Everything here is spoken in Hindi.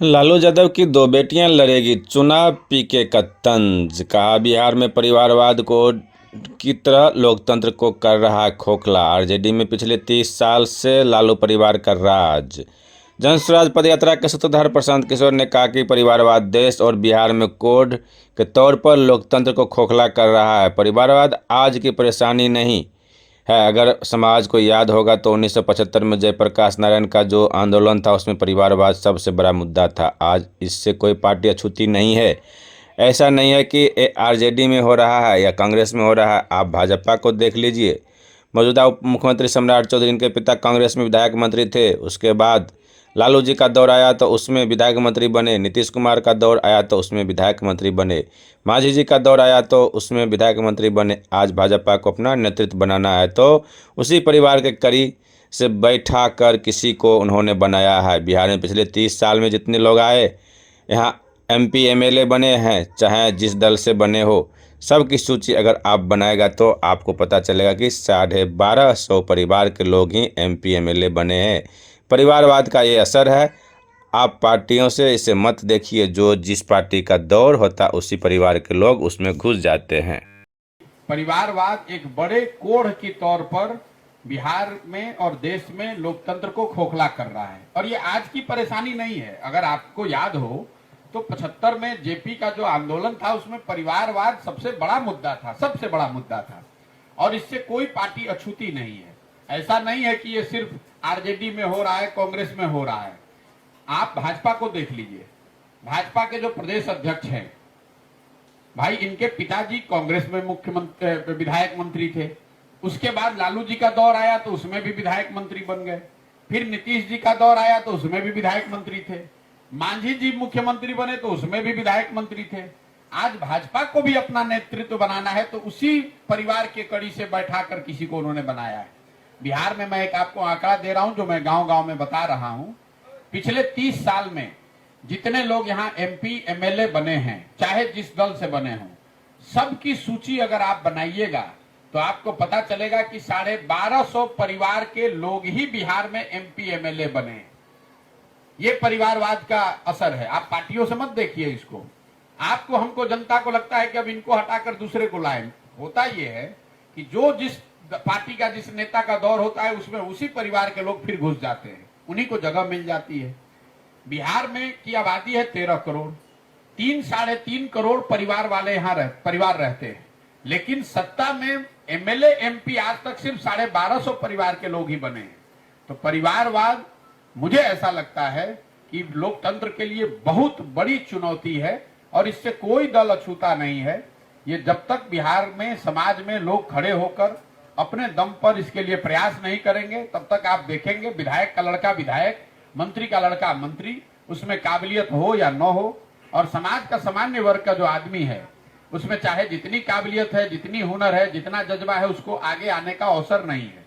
लालू यादव की दो बेटियां लड़ेगी चुनाव, पीके का तंज। कहा, बिहार में परिवारवाद को की तरह लोकतंत्र को कर रहा है खोखला। आरजेडी में पिछले 30 साल से लालू परिवार का राज। जन स्वराज पदयात्रा के सूत्रधार प्रशांत किशोर ने कहा कि परिवारवाद देश और बिहार में कोड के तौर पर लोकतंत्र को खोखला कर रहा है। परिवारवाद आज की परेशानी नहीं है। अगर समाज को याद होगा तो 1975 में जयप्रकाश नारायण का जो आंदोलन था उसमें परिवारवाद सबसे बड़ा मुद्दा था। आज इससे कोई पार्टी अछूती नहीं है। ऐसा नहीं है कि आरजेडी में हो रहा है या कांग्रेस में हो रहा है। आप भाजपा को देख लीजिए। मौजूदा उप मुख्यमंत्री सम्राट चौधरी, इनके पिता कांग्रेस में विधायक मंत्री थे। उसके बाद लालू जी का दौर आया तो उसमें विधायक मंत्री बने। नीतीश कुमार का दौर आया तो उसमें विधायक मंत्री बने। मांझी जी का दौर आया तो उसमें विधायक मंत्री बने। आज भाजपा को अपना नेतृत्व बनाना है तो उसी परिवार के कड़ी से बैठा कर किसी को उन्होंने बनाया है। बिहार में पिछले 30 साल में जितने लोग आए, यहाँ एमपी एमएलए बने हैं, चाहे जिस दल से बने हो, सब की सूची अगर आप बनाएगा तो आपको पता चलेगा कि 1250 परिवार के लोग ही एमपी एमएलए बने हैं। परिवारवाद का ये असर है। आप पार्टियों से इसे मत देखिए। जो जिस पार्टी का दौर होता उसी परिवार के लोग उसमें घुस जाते हैं। परिवारवाद एक बड़े कोढ़ के तौर पर बिहार में और देश में लोकतंत्र को खोखला कर रहा है। और ये आज की परेशानी नहीं है। अगर आपको याद हो तो 75 में जेपी का जो आंदोलन था उसमें परिवारवाद सबसे बड़ा मुद्दा था, सबसे बड़ा मुद्दा था। और इससे कोई पार्टी अछूती नहीं है। ऐसा नहीं है कि ये सिर्फ आरजेडी में हो रहा है, कांग्रेस में हो रहा है। आप भाजपा को देख लीजिए। भाजपा के जो प्रदेश अध्यक्ष हैं, भाई इनके पिताजी कांग्रेस में मुख्यमंत्री विधायक मंत्री थे। उसके बाद लालू जी का दौर आया तो उसमें भी विधायक मंत्री बन गए। फिर नीतीश जी का दौर आया तो उसमें भी विधायक मंत्री थे। मांझी जी मुख्यमंत्री बने तो उसमें भी विधायक मंत्री थे। आज भाजपा को भी अपना नेतृत्व बनाना है तो उसी परिवार के कड़ी से बैठाकर किसी को उन्होंने बनाया है। बिहार में मैं एक आपको आंकड़ा दे रहा हूं जो मैं गांव गांव में बता रहा हूं। पिछले 30 साल में जितने लोग यहाँ एमपी एमएलए बने हैं, चाहे जिस दल से बने हों, सबकी सूची अगर आप बनाइएगा तो आपको पता चलेगा कि 1250 परिवार के लोग ही बिहार में एमपी एमएलए बने। ये परिवारवाद का असर है। आप पार्टियों से मत देखिए इसको। आपको हमको जनता को लगता है कि अब इनको हटाकर दूसरे को लाएं। होता यह है कि जो जिस पार्टी का जिस नेता का दौर होता है उसमें उसी परिवार के लोग फिर घुस जाते हैं, उन्हीं को जगह मिल जाती है। बिहार में की आबादी है 13 करोड़। 3-3.5 करोड़ परिवार वाले यहाँ परिवार रहते हैं, लेकिन सत्ता में एमएलए एमपी आज तक सिर्फ 1250 परिवार के लोग ही बने हैं। तो परिवारवाद मुझे ऐसा लगता है कि लोकतंत्र के लिए बहुत बड़ी चुनौती है और इससे कोई दल अछूता नहीं है। ये जब तक बिहार में समाज में लोग खड़े होकर अपने दम पर इसके लिए प्रयास नहीं करेंगे तब तक आप देखेंगे विधायक का लड़का विधायक, मंत्री का लड़का मंत्री, उसमें काबिलियत हो या न हो। और समाज का सामान्य वर्ग का जो आदमी है उसमें चाहे जितनी काबिलियत है, जितनी हुनर है, जितना जज्बा है, उसको आगे आने का अवसर नहीं है।